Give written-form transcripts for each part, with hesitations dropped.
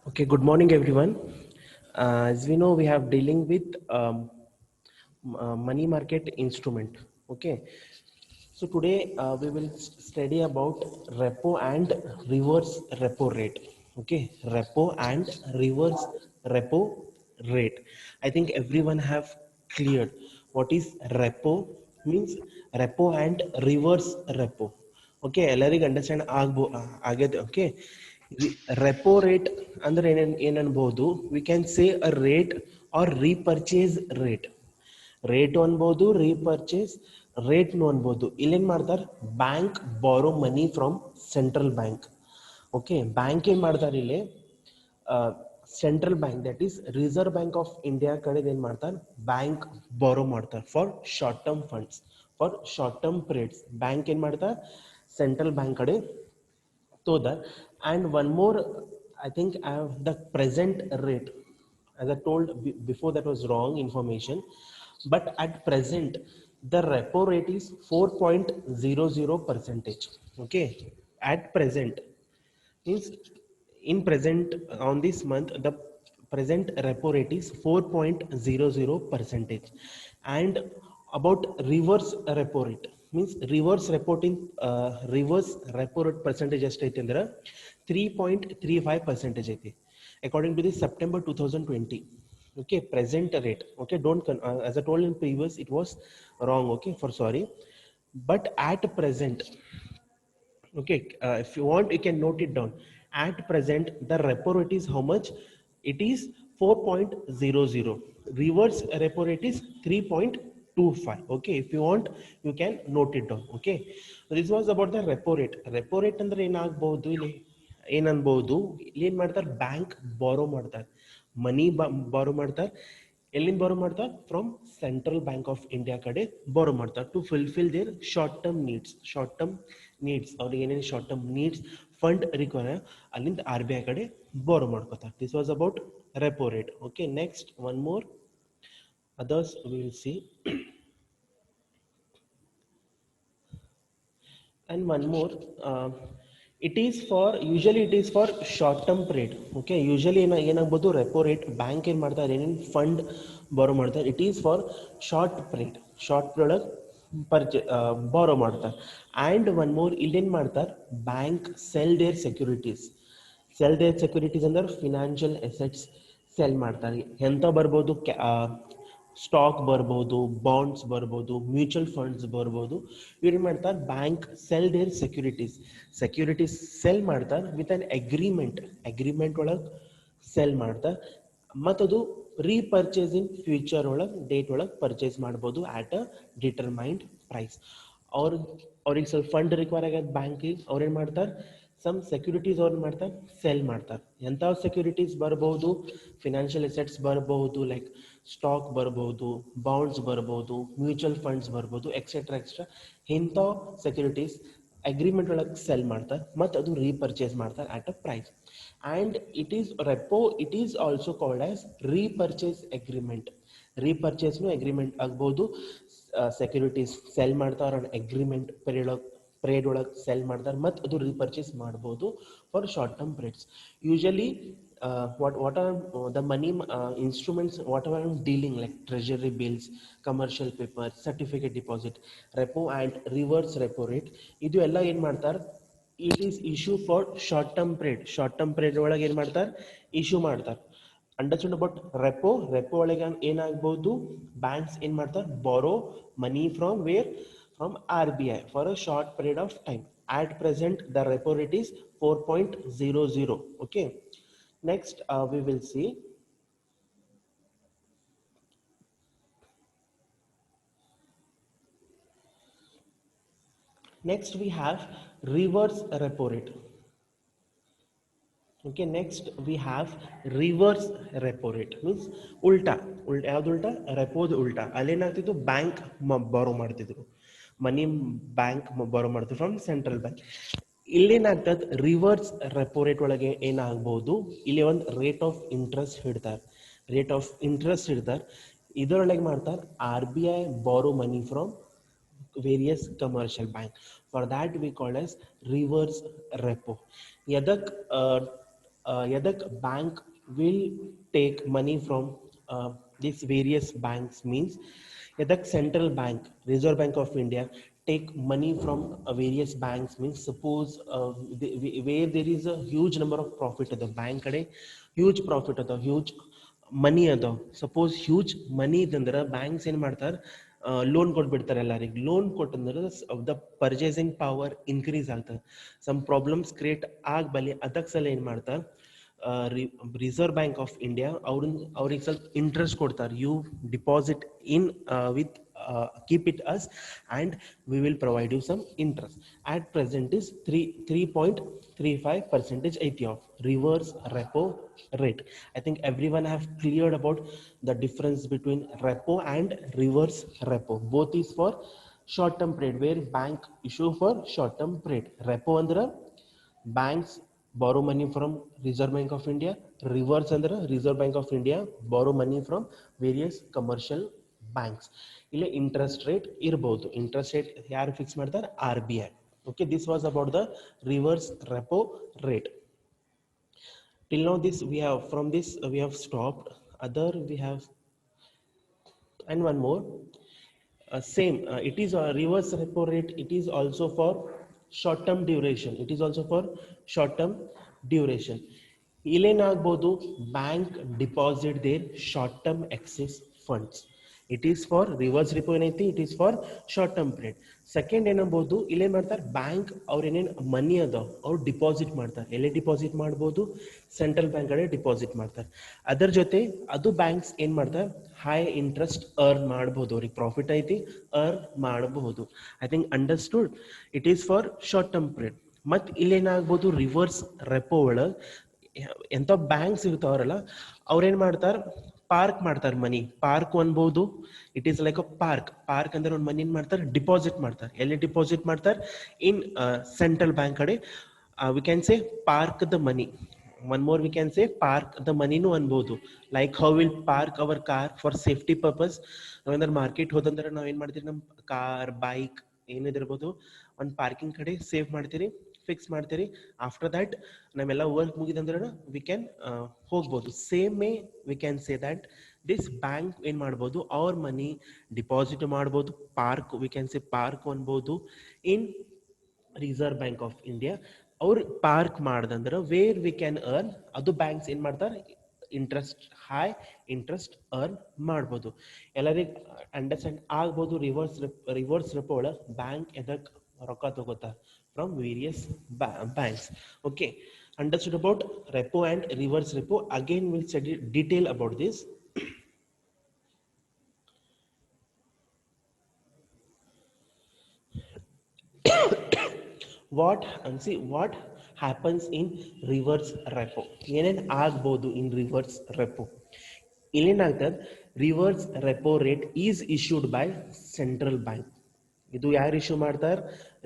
Okay, good morning, everyone. As we know, we have dealing with money market instrument. Okay, so today we will study about repo and reverse repo rate. Okay, repo and reverse repo rate. I think everyone have cleared what is repo means. Repo and reverse repo. Okay, ಎಲ್ಲರಿಗೂ understand ಆಗಿದೆ. Okay, repo rate ಅಂದ್ರೆ ಏನ್ ಅನ್ಬಹುದು, we can say a rate or repurchase rate. Rate ಅನ್ಬೋದು, repurchase ರೇಟ್ನು ಅನ್ಬೋದು. ಇಲ್ಲೇನ್ ಮಾಡ್ತಾರೆ, bank borrow money from central bank. Okay, bank ಏನ್ ಮಾಡ್ತಾರೆ ಇಲ್ಲಿ, central bank that is reserve bank of India ಕಡೆ ಏನ್ ಮಾಡ್ತಾರೆ, ಬ್ಯಾಂಕ್ ಬಾರೋ ಮಾಡ್ತಾರೆ for short term funds, for short term periods. Bank ಏನ್ ಮಾಡ್ತಾರೆ, ಸೆಂಟ್ರಲ್ ಬ್ಯಾಂಕ್ ಕಡೆ ತೋದರ್. And one more, I think I have the present rate. As I told before, that was wrong information, but at present the repo rate is 4.00 percentage. Okay, at present means in present, on this month the present repo rate is 4.00 percentage. And about reverse repo rate means reverse reporting, reverse repo rate percentage ಎಷ್ಟೈತೆ ಅಂದ್ರೆ 3.35 percentage ಐತಿ according to the September 2020. Okay, present rate. Okay, don't as I told in previous, it was wrong. Okay, for sorry, but at present, okay, if you want you can note it down. At present the repo rate is how much? It is 4.00. Reverse repo rate is 3.25. Okay, if you want you can note it down. Okay, so this was about the repo rate. Repo rate ಅಂದ್ರೆ ಏನಾಗಬಹುದು, ಇಲ್ಲಿ ಏನ್ ಅನ್ಬಹುದು, ಇಲ್ಲಿ ಏನ್ ಮಾಡ್ತಾರೆ, bank borrow ಮಾಡ್ತಾರೆ, ಮನಿ ಬಾರೋ ಮಾಡ್ತಾರೆ. ಎಲ್ಲಿಂದ ಬಾರೋ ಮಾಡ್ತಾರೆ, from central bank of India ಕಡೆ ಬಾರೋ ಮಾಡ್ತಾರೆ to fulfil their short term needs. Short term needs, ಅವ್ರಿಗೆ ಏನೇನು short term needs fund require, ಅಲ್ಲಿಂದ ಆರ್ ಬಿ ಐ ಕಡೆ ಬಾರೋ ಮಾಡ್ಕೋತಾರೆ. This was about repo rate. Okay, next one more others we will see. And one more, it is for, usually it is for short term period. Okay, usually ಏನಾಗ್ಬೋದು, repo rate bank ಏನ್ ಮಾಡ್ತಾರೆ, ಏನೇನು fund borrow ಮಾಡ್ತಾರೆ, it is for short period. Short period borrow ಮಾಡ್ತಾರೆ. And one more, ಇಲ್ಲೇನು ಮಾಡ್ತಾರೆ, bank sell their securities. Sell their securities ಅಂದ್ರೆ financial assets sell ಮಾಡ್ತಾರೆ. ಎಂತ ಬರ್ಬೋದು, ಸ್ಟಾಕ್ ಬರ್ಬೋದು, ಬಾಂಡ್ಸ್ ಬರ್ಬೋದು, ಮ್ಯೂಚುವಲ್ ಫಂಡ್ಸ್ ಬರ್ಬೋದು. ಇವ್ರು ಮಾಡ್ತಾರೆ, bank sell their securities. Securities sell ಮಾಡ್ತಾರೆ ವಿತ್ ಅನ್ ಅಗ್ರಿಮೆಂಟ್. ಅಗ್ರಿಮೆಂಟ್ ಒಳಗೆ ಸೆಲ್ ಮಾಡ್ತಾರೆ, ಮತ್ತದು ರೀಪರ್ಚೇಸ್ ಇನ್ ಫ್ಯೂಚರ್ ಒಳಗೆ, ಡೇಟ್ ಒಳಗೆ ಪರ್ಚೇಸ್ ಮಾಡ್ಬೋದು ಆಟ್ ಅ ಡಿಟರ್ಮೈನ್ಡ್ ಪ್ರೈಸ್. ಅವ್ರಿಗೆ ಸ್ವಲ್ಪ ಫಂಡ್ ರಿಕ್ವೈರ್ ಆಗ್ಯದ ಬ್ಯಾಂಕಿಗೆ, ಅವ್ರೇನು ಮಾಡ್ತಾರೆ, ಸಮ್ ಸೆಕ್ಯೂರಿಟೀಸ್ ಅವ್ರು ಮಾಡ್ತಾರೆ, ಸೆಲ್ ಮಾಡ್ತಾರೆ. ಎಂಥ ಸೆಕ್ಯೂರಿಟೀಸ್ ಬರ್ಬೋದು, ಫಿನಾನ್ಷಿಯಲ್ ಅಸೆಟ್ಸ್ ಬರ್ಬೋದು, ಲೈಕ್ ಸ್ಟಾಕ್ ಬರ್ಬೋದು, ಬಾಂಡ್ಸ್ ಬರ್ಬೋದು, ಮ್ಯೂಚುವಲ್ ಫಂಡ್ಸ್ ಬರ್ಬೋದು, ಎಕ್ಸೆಟ್ರಾ ಎಕ್ಸ್ಟ್ರಾ. ಇಂಥ ಸೆಕ್ಯೂರಿಟೀಸ್ ಅಗ್ರಿಮೆಂಟ್ ಒಳಗೆ ಸೆಲ್ ಮಾಡ್ತಾರೆ, ಮತ್ತು ಅದು ರೀಪರ್ಚೇಸ್ ಮಾಡ್ತಾರೆ at a price. And it is repo, it is also called as repurchase agreement. ರೀಪರ್ಚೇಸ್ನು ಅಗ್ರಿಮೆಂಟ್ ಆಗ್ಬೋದು. ಸೆಕ್ಯೂರಿಟೀಸ್ ಸೆಲ್ ಮಾಡ್ತಾರೆ, ಅಗ್ರಿಮೆಂಟ್ ಪೀರಿಯಡ್ ಒಳಗೆ ಸೆಲ್ ಮಾಡ್ತಾರೆ, ಮತ್ತು ಅದು ರೀಪರ್ಚೇಸ್ ಮಾಡ್ಬೋದು for short term periods. Usually what are the money instruments, what are dealing, like treasury bills, commercial paper, certificate deposit, repo and reverse repo rate. ಇದು ಎಲ್ಲ ಏನು ಮಾಡ್ತಾರೆ, it is issue for short term period. Short term period ಒಳಗೆ ಏನು ಮಾಡ್ತಾರೆ, issue ಮಾಡ್ತಾರೆ. Understand about repo. Repo ಒಳಗೆ ಏನಾಗ್ಬೋದು, ಬ್ಯಾಂಕ್ಸ್ ಏನು ಮಾಡ್ತಾರೆ, borrow money from where, from R B I for a short period of time. At present the repo rate is 4.00. Okay, next we will see. Next we have reverse repo rate. Okay, next we have reverse repo rate means ಉಲ್ಟಾ. ಯಾವ್ದು ಉಲ್ಟಾ, ರೆಪೋದು ಉಲ್ಟಾ. ಅಲ್ಲೇನಾಗ್ತಿತ್ತು, bank borrow ಮಾಡ್ತಿದ್ರು ಮನಿ, bank borrow ಮಾಡ್ತಿದ್ರು from central bank. ಇಲ್ಲೇನಾಗ್ತದೆ, reverse repo rate ಒಳಗೆ ಏನಾಗ್ಬೋದು, ಇಲ್ಲಿ ಒಂದು ರೇಟ್ ಆಫ್ ಇಂಟ್ರೆಸ್ಟ್ ಹಿಡ್ತಾರೆ. ರೇಟ್ ಆಫ್ ಇಂಟ್ರೆಸ್ಟ್ ಹಿಡ್ತಾರೆ, ಇದರೊಳಗೆ ಮಾಡ್ತಾರೆ, R B I borrow money from various commercial bank. For that we call as reverse repo. ಯದಕ್ yadak bank will take money from these various banks means yadak central bank Reserve Bank of India take money from various banks means suppose where there is a huge number of profit at the bank kade huge profit at the huge money ಅದಾವ suppose huge money ಇದಂದ್ರೆ banks ಏನ್ ಮಾಡ್ತಾರ loan ಕೊಟ್ಬಿಡ್ತಾರೆ ಎಲ್ಲರಿಗೆ loan ಕೊಟ್ಟಂದ್ರೆ the purchasing power increase ಆಗ್ತದೆ some problems create ಆಗಬಲ್ಲಿ ಅದಕ್ಕೆ ಸಲ ಏನ್ ಮಾಡ್ತಾರೆ ರಿಸರ್ವ್ ಬ್ಯಾಂಕ್ ಆಫ್ ಇಂಡಿಯಾ ಅವ್ರಿಗೆ ಸ್ವಲ್ಪ ಇಂಟ್ರೆಸ್ಟ್ ಕೊಡ್ತಾರೆ you deposit in with keep it us and we will provide you some interest at present is 3.35 percentage of reverse repo rate. I think everyone have cleared about the difference between repo and reverse repo. Both is for short term period where bank issue for short term period. Repo andra banks borrow money from Reserve Bank of India. Reverse andra Reserve Bank of India borrow money from various commercial banks ಇಲ್ಲಿ interest rate ಇರಬಹುದು interest rate ಯಾರು fix ಮಾಡ್ತಾರೆ R B I okay this was about the reverse repo rate till now this we have from this we have stopped other we have and one more same it is a reverse repo rate it is also for short term duration it is also for short term duration ಇಲ್ಲೇನಾಗಬಹುದು bank deposit their short term excess funds it is for reverse repo ಏನೈತಿ it is for short term period second ಏನಾಗಬಹುದು ಇಲ್ಲೇನ್ ಮಾಡ್ತಾರೆ bank ಅವ್ರ ಏನೇನು ಮನಿ ಅದಾವ ಅವ್ರು deposit ಮಾಡ್ತಾರೆ ಎಲ್ಲೇ ಡಿಪಾಸಿಟ್ ಮಾಡ್ಬೋದು ಸೆಂಟ್ರಲ್ ಬ್ಯಾಂಕ್ ಕಡೆ ಡಿಪಾಸಿಟ್ ಮಾಡ್ತಾರೆ ಅದರ ಜೊತೆ ಅದು ಬ್ಯಾಂಕ್ಸ್ ಏನ್ ಮಾಡ್ತಾರೆ ಹೈ ಇಂಟ್ರೆಸ್ಟ್ ಅರ್ನ್ ಮಾಡಬಹುದು ಅವ್ರಿಗೆ ಪ್ರಾಫಿಟ್ ಐತಿ ಅರ್ನ್ ಮಾಡಬಹುದು I think understood it is for short term period ಮತ್ ಇಲ್ಲೇನಾಗ್ಬೋದು ರಿವರ್ಸ್ ರೆಪೋ ಒಳಗೆ ಎಂತ ಬ್ಯಾಂಕ್ಸ್ ಇರ್ತಾವ್ರಲ್ಲ ಅವ್ರೇನ್ ಮಾಡ್ತಾರ ಪಾರ್ಕ್ ಮಾಡ್ತಾರೆ ಮನಿ ಪಾರ್ಕ್ ಅನ್ಬಹುದು it is like a park ಅಂದ್ರೆ ಒಂದು ಮನಿ ಮಾಡ್ತಾರೆ ಡಿಪಾಸಿಟ್ ಮಾಡ್ತಾರೆ ಎಲ್ಲಿ ಡಿಪಾಸಿಟ್ ಮಾಡ್ತಾರೆ ಇನ್ ಸೆಂಟ್ರಲ್ ಬ್ಯಾಂಕ್ ಕಡೆ we can say park the money one more we can say park the ಮನಿನೂ ಅನ್ಬಹುದು like how will park our car for safety purpose ನಾವೇನಾದ್ರು ಮಾರ್ಕೆಟ್ ಹೋದಂದ್ರೆ ನಾವ್ ಏನ್ ಮಾಡ್ತೀವಿ ನಮ್ ಕಾರ್ ಬೈಕ್ ಏನಿದಿರ್ಬೋದು ಒಂದು ಪಾರ್ಕಿಂಗ್ ಕಡೆ ಸೇವ್ ಮಾಡ್ತೀರಿ ಫಿಕ್ಸ್ ಮಾಡ್ತೀರಿ ಆಫ್ಟರ್ ದಟ್ ನಾವೆಲ್ಲ ವರ್ಕ್ ಮುಗಿದಂದ್ರೆ ವಿ ಕ್ಯಾನ್ ಹೋಗ್ಬೋದು same may we can say that this bank ಏನ್ ಮಾಡ್ಬೋದು ಅವ್ರ ಮನಿ ಡಿಪಾಸಿಟ್ ಮಾಡ್ಬೋದು park we can say park ಅನ್ಬೋದು in Reserve bank of India ಅವ್ರು ಪಾರ್ಕ್ ಮಾಡ್ದಂದ್ರೆ ವೇರ್ ವಿ ಕ್ಯಾನ್ ಅರ್ನ್ ಅದು ಬ್ಯಾಂಕ್ಸ್ ಏನ್ ಮಾಡ್ತಾರೆ ಇಂಟ್ರೆಸ್ಟ್ ಹೈ ಇಂಟ್ರೆಸ್ಟ್ ಅರ್ನ್ ಮಾಡ್ಬೋದು ಎಲ್ಲರಿಗೆ ಅಂಡರ್ಸ್ಟ್ಯಾಂಡ್ ಆಗ್ಬೋದು ರಿವರ್ಸ್ ರೆಪೋ ಒಳಗೆ ಬ್ಯಾಂಕ್ ಎದಕ್ ರೊಕ್ಕ ತಗೋತಾರ from various banks okay understood about repo and reverse repo again we'll study detail about this what happens in reverse repo ಏನೇನ್ ಆಗಬಹುದು in reverse repo ಇಲ್ಲೇನಾಗ್ತದೆ reverse repo rate is issued by central bank ಇದು ಯಾರು issue ಮಾಡ್ತಾರೆ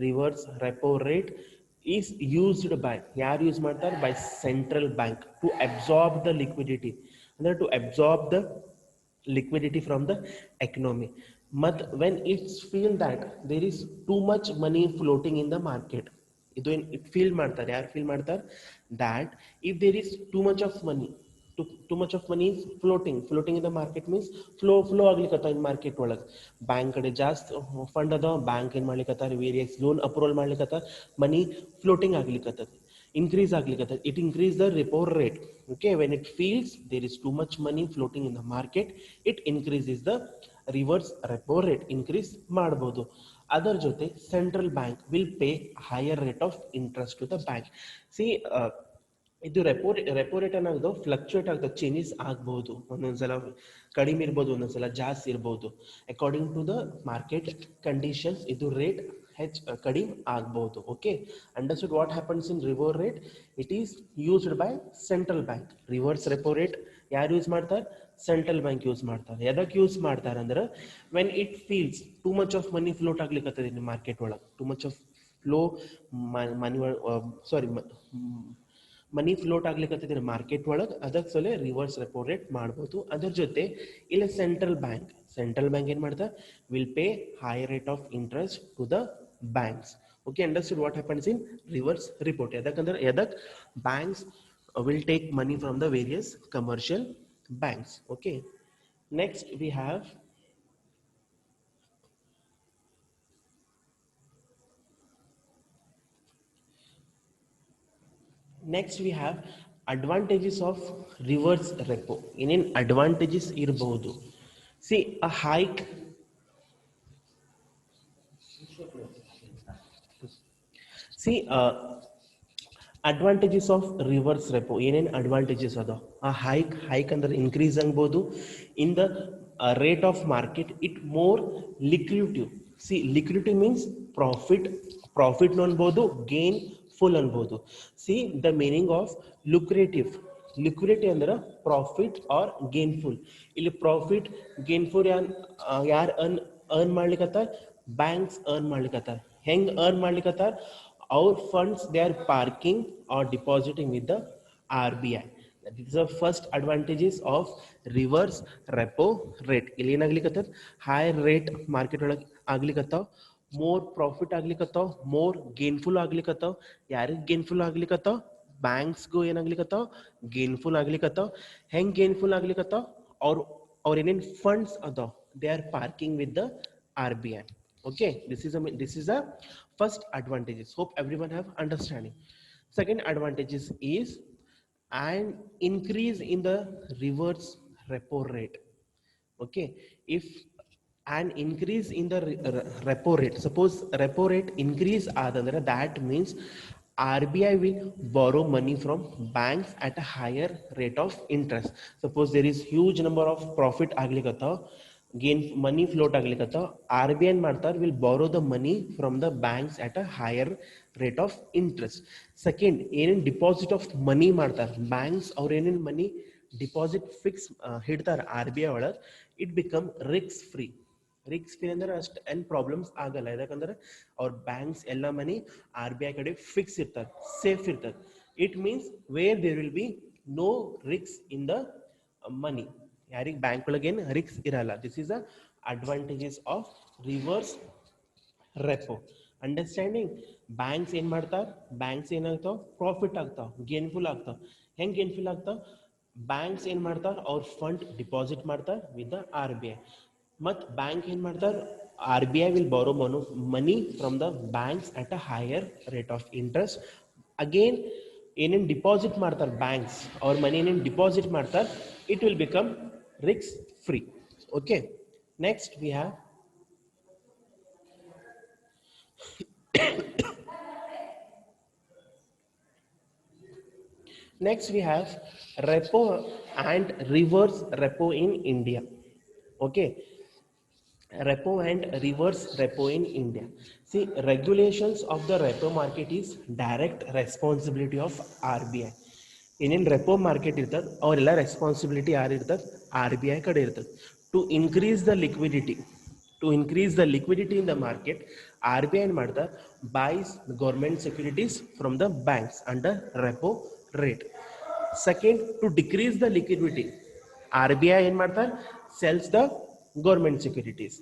reverse repo rate is used by ಯಾರು use ಮಾಡ್ತಾರೆ by central bank to absorb the liquidity ಅಂದ್ರೆ to absorb the liquidity from the economy but when it's feel that there is too much money floating in the market ಇದು it feel ಮಾಡ್ತಾರೆ ಯಾರು feel ಮಾಡ್ತಾರೆ that if there is too much of money is floating in the market means flow ಆಗ್ಲಿಕತ್ತ in market ಒಳಗೆ bank ಕಡೆ ಜಾಸ್ತಿ fund ಅದ bank ಏನ್ ಮಾಡ್ಲಿಕತ್ತಾರ ವೇರಿಯಸ್ ಲೋನ್ ಅಪ್ರೂವಲ್ ಮಾಡ್ಲಿಕತ್ತ ಮನಿ ಫ್ಲೋಟಿಂಗ್ ಆಗ್ಲಿಕತ್ತ increase aglikata it increase the repo rate okay when it feels there is too much money floating in the market it increases the reverse repo rate increase ಮಾಡಬಹುದು ಅದರ ಜೊತೆ central bank will pay higher rate of interest to the bank see ಇದು repo rate ಅನ್ನೋದು fluctuate ಆಗ್ತದೆ changes ಆಗಬಹುದು ಒಂದೊಂದ್ಸಲ ಕಡಿಮೆ ಇರ್ಬೋದು ಒಂದೊಂದ್ಸಲ ಜಾಸ್ತಿ ಇರ್ಬೋದು according to the market conditions ಇದು ರೇಟ್ ಕಡಿಮೆ ಆಗಬಹುದು okay understood what happens in repo rate it is used by central bank reverse repo rate ಯಾರು ಯೂಸ್ ಮಾಡ್ತಾರೆ ಸೆಂಟ್ರಲ್ ಬ್ಯಾಂಕ್ ಯೂಸ್ ಮಾಡ್ತಾರೆ ಎದಕ್ಕೆ ಯೂಸ್ ಮಾಡ್ತಾರೆ ಅಂದ್ರೆ when it feels too much of money float ಆಗ್ಲಿಕ್ಕೆ ಮಾರ್ಕೆಟ್ ಒಳಗೆ too much of flow money sorry money float ಆಗ್ಲಿಕ್ಕೆ market ಒಳಗೆ ಅದಕ್ಕೆ ಸಲ ರಿವರ್ಸ್ ರೆಪೋ ರೇಟ್ ಮಾಡ್ಬೋದು ಅದ್ರ ಜೊತೆ ಇಲ್ಲ ಸೆಂಟ್ರಲ್ ಬ್ಯಾಂಕ್ ಏನ್ ಮಾಡ್ತಾರೆ will pay high rate of interest to the banks okay understood what happens in reverse report ಯಾಕಂದ್ರೆ ಎದಕ್ banks will take money from the various commercial banks. Okay. Next we have advantages of reverse repo. ಇನ್ನೇನು advantages ಇರಬಹುದು. See, a hike. See, advantages of reverse repo. ಏನೇನು advantages ಅದ? A hike ಅಂದ್ರೆ increase ಅನ್ಬೋದು. In the rate of market, it more liquidity. See, liquidity means profit ಅನ್ಬೋದು, gain full ಅನ್ಬೋದು. See, the meaning of lucrative. Liquidity ಅಂದ್ರೆ profit or gainful. ಇಲ್ಲಿ profit gainful ಯಾರು earn ಮಾಡ್ಲಿಕ್ಕತ್ತಾರ? ಬ್ಯಾಂಕ್ಸ್ ಅರ್ನ್ ಮಾಡ್ಲಿಕ್ಕತ್ತಾರ. ಹೆಂಗ್ ಅರ್ನ್ ಮಾಡ್ಲಿಕ್ಕತ್ತಾರ? our funds they are parking or depositing with the RBI. That is the first advantages of reverse repo rate. ಇಲ್ಲಿ ಏನಾಗ್ಲಿಕ್ಕತ್ತದ? High rate market ಒಳಗೆ ಆಗ್ಲಿಕ್ಕತ್ತಾವ, more profit ಆಗ್ಲಿಕ್ಕತ್ತಾವ, more ಗೇನ್ಫುಲ್ ಆಗ್ಲಿಕ್ಕತ್ತಾವ. ಯಾರಿಗೆ ಗೇನ್ಫುಲ್ ಆಗ್ಲಿಕ್ಕತ್ತಾವ? ಬ್ಯಾಂಕ್ಸ್ಗೂ ಏನಾಗ್ಲಿಕ್ಕತ್ತಾವ? ಗೇನ್ಫುಲ್ ಆಗ್ಲಿಕ್ಕತ್ತಾವ. ಹೆಂಗ್ ಗೇನ್ಫುಲ್ ಆಗ್ಲಿಕ್ಕತ್ತಾವ? ಅವ್ರ ಏನೇನು ಫಂಡ್ಸ್ ಅದಾವ they are parking with the RBI. Okay, this is a first advantages. Hope everyone have understanding. Second advantages is an increase in the reverse repo rate. Okay, if an increase in the repo rate, suppose repo rate increase adandre, that means RBI will borrow money from banks at a higher rate of interest. Suppose there is huge number of profit aglikata, gain money float aglikata, RBI and Martar will borrow the money from the banks at a higher rate of interest. Second, in deposit of money Martar, banks or in money deposit fix ಹಿಡ್ತಾರ RBI ಒಳಗೆ, it become risk free. ರಿಕ್ಸ್ free ಅಂದ್ರೆ ಅಷ್ಟು ಏನು problems ಆಗಲ್ಲ. ಯಾಕಂದ್ರೆ ಅವ್ರ banks ಎಲ್ಲ ಮನಿ RBI ಕಡೆ ಫಿಕ್ಸ್ ಇರ್ತಾರೆ, ಸೇಫ್ ಇರ್ತಾರೆ. It means where there will be no ರಿಕ್ಸ್ ಇನ್ ದ ಮನಿ. ಯಾರಿಗೆ ಬ್ಯಾಂಕ್ ಒಳಗೆ ಏನು ರಿಕ್ಸ್ ಇರಲ್ಲ. This is a advantages of reverse repo. Understanding? Banks ಏನ್ ಮಾಡ್ತಾವ? ಬ್ಯಾಂಕ್ಸ್ ಏನಾಗ್ತಾವ? ಪ್ರಾಫಿಟ್ ಆಗ್ತಾವ, ಗೇನ್ಫುಲ್ ಆಗ್ತಾವ. ಹೆಂಗ್ ಗೇನ್ಫುಲ್ ಆಗ್ತಾವ? ಬ್ಯಾಂಕ್ಸ್ ಏನ್ ಮಾಡ್ತಾರ? ಅವ್ರ ಫಂಡ್ ಡಿಪಾಸಿಟ್ ಮಾಡ್ತಾರ ವಿತ್ ದ RBI. ಮತ್ತು ಬ್ಯಾಂಕ್ ಏನು ಮಾಡ್ತಾರೆ? RBI will borrow money from the banks at a higher rate of interest. Again, ಏನೇನು ಡಿಪಾಸಿಟ್ ಮಾಡ್ತಾರೆ ಬ್ಯಾಂಕ್ಸ್, ಅವ್ರ ಮನಿ ಏನೇನು ಡಿಪಾಸಿಟ್ ಮಾಡ್ತಾರೆ, it will become risk free. Okay, next we have repo and reverse repo in India. Okay, repo and reverse repo in India. See, regulations of the repo market is direct responsibility of RBI. ಏನೇನು repo market ಇರ್ತದೆ ಅವರೆಲ್ಲ responsibility ಯಾರು ಇರ್ತದೆ? RBI ಕಡೆ ಇರ್ತದೆ. To increase the liquidity in the market, RBI ಏನು ಮಾಡ್ತಾರೆ? Buys government securities from the banks under repo rate. Second, to decrease the liquidity, RBI ಏನು ಮಾಡ್ತಾರೆ? Sells the government securities.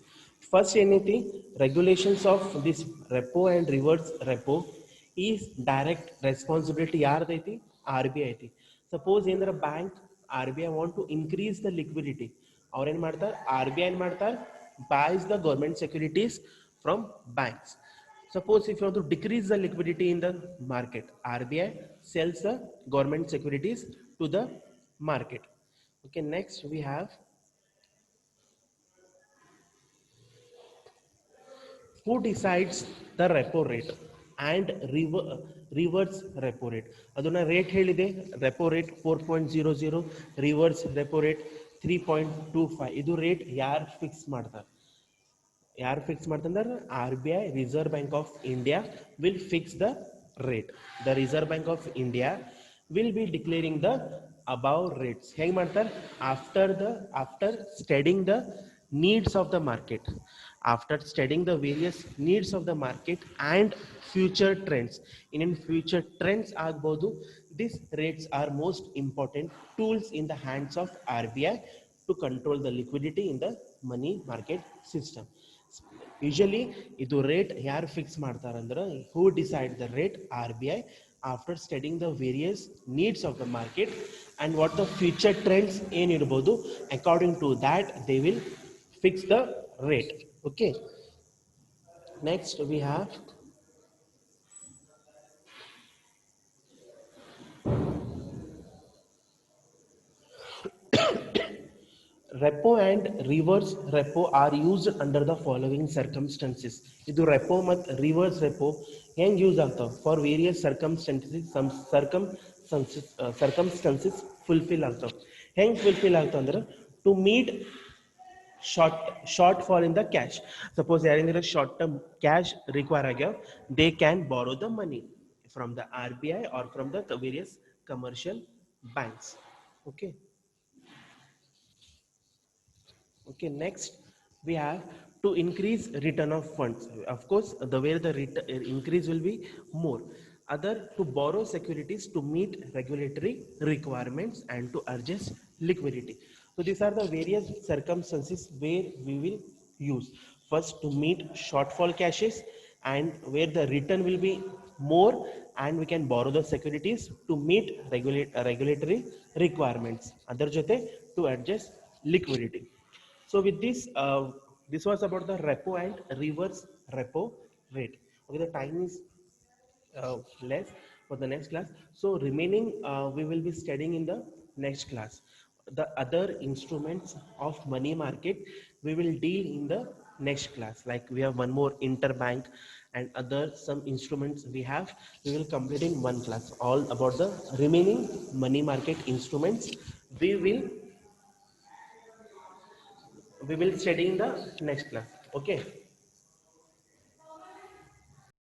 First ಏನೈತಿ? Regulations of this repo and reverse repo is direct responsibility ಯಾರ್ದೈತಿ? RBI ಐತಿ. Suppose ಏನರ bank RBI want to increase the liquidity, ಅವ್ರೇನು ಮಾಡ್ತಾರೆ? RBI ಏನು ಮಾಡ್ತಾರೆ? buys the government securities from banks. Suppose if you want to decrease the liquidity in the market, RBI sells the government securities to the market. Okay, next we have who decides the repo rate and reverse repo rate. ಅದನ್ನ rate ಹೇಳಿದೆ, repo rate 4.00, reverse repo rate 3.25. ಇದು rate ಯಾರು fix ಮಾಡ್ತಾರೆ? ಅಂದ್ರೆ RBI, reserve bank of India will fix the rate. The reserve bank of India will be declaring the above rates. ಹೆಂಗ್ ಮಾಡ್ತಾರೆ? after studying the needs of the market, after studying the various needs of the market and future trends. In future trends ಆಗ್ಬೋದು, these rates are most important tools in the hands of RBI to control the liquidity in the money market system. Usually ಇದು rate ಯಾರು fix ಮಾಡ್ತಾರಂದ್ರೆ, who decide the rate? RBI. after studying the various needs of the market and what the future trends ಏನು ಇರಬಹುದು, according to that they will fix the rate. Okay, next we have repo and reverse repo are used under the following circumstances. ಇದು repo ಮತ್ತು reverse repo ಹೆಂಗ್ use ಆಗ್ತಾವ for various circumstances fulfil ಆಗ್ತಾವ. ಹೆಂಗ್ fulfil ಆಗ್ತಾವ ಅಂದ್ರೆ to meet shortfall in the cash. Suppose ಯಾರಿಂದ short term cash require ಆಗ್ಯಾವ, they can borrow the money from the RBI or from the various commercial banks. Okay. Okay, next we have to increase return of funds. Of course, the way the increase will be more. Other to borrow securities to meet regulatory requirements and to adjust liquidity. So these are the various circumstances where we will use. First, to meet shortfall cashes and where the return will be more and we can borrow the securities to meet regulatory requirements. Other jote to adjust liquidity. So with this, this was about the repo and reverse repo rate. Okay, the time is less for the next class. So remaining, we will be studying in the next class. The other instruments of money market, we will deal in the next class. Like we have one more interbank and other some instruments we have, we will complete in one class. All about the remaining money market instruments, we will study in the next class. Okay.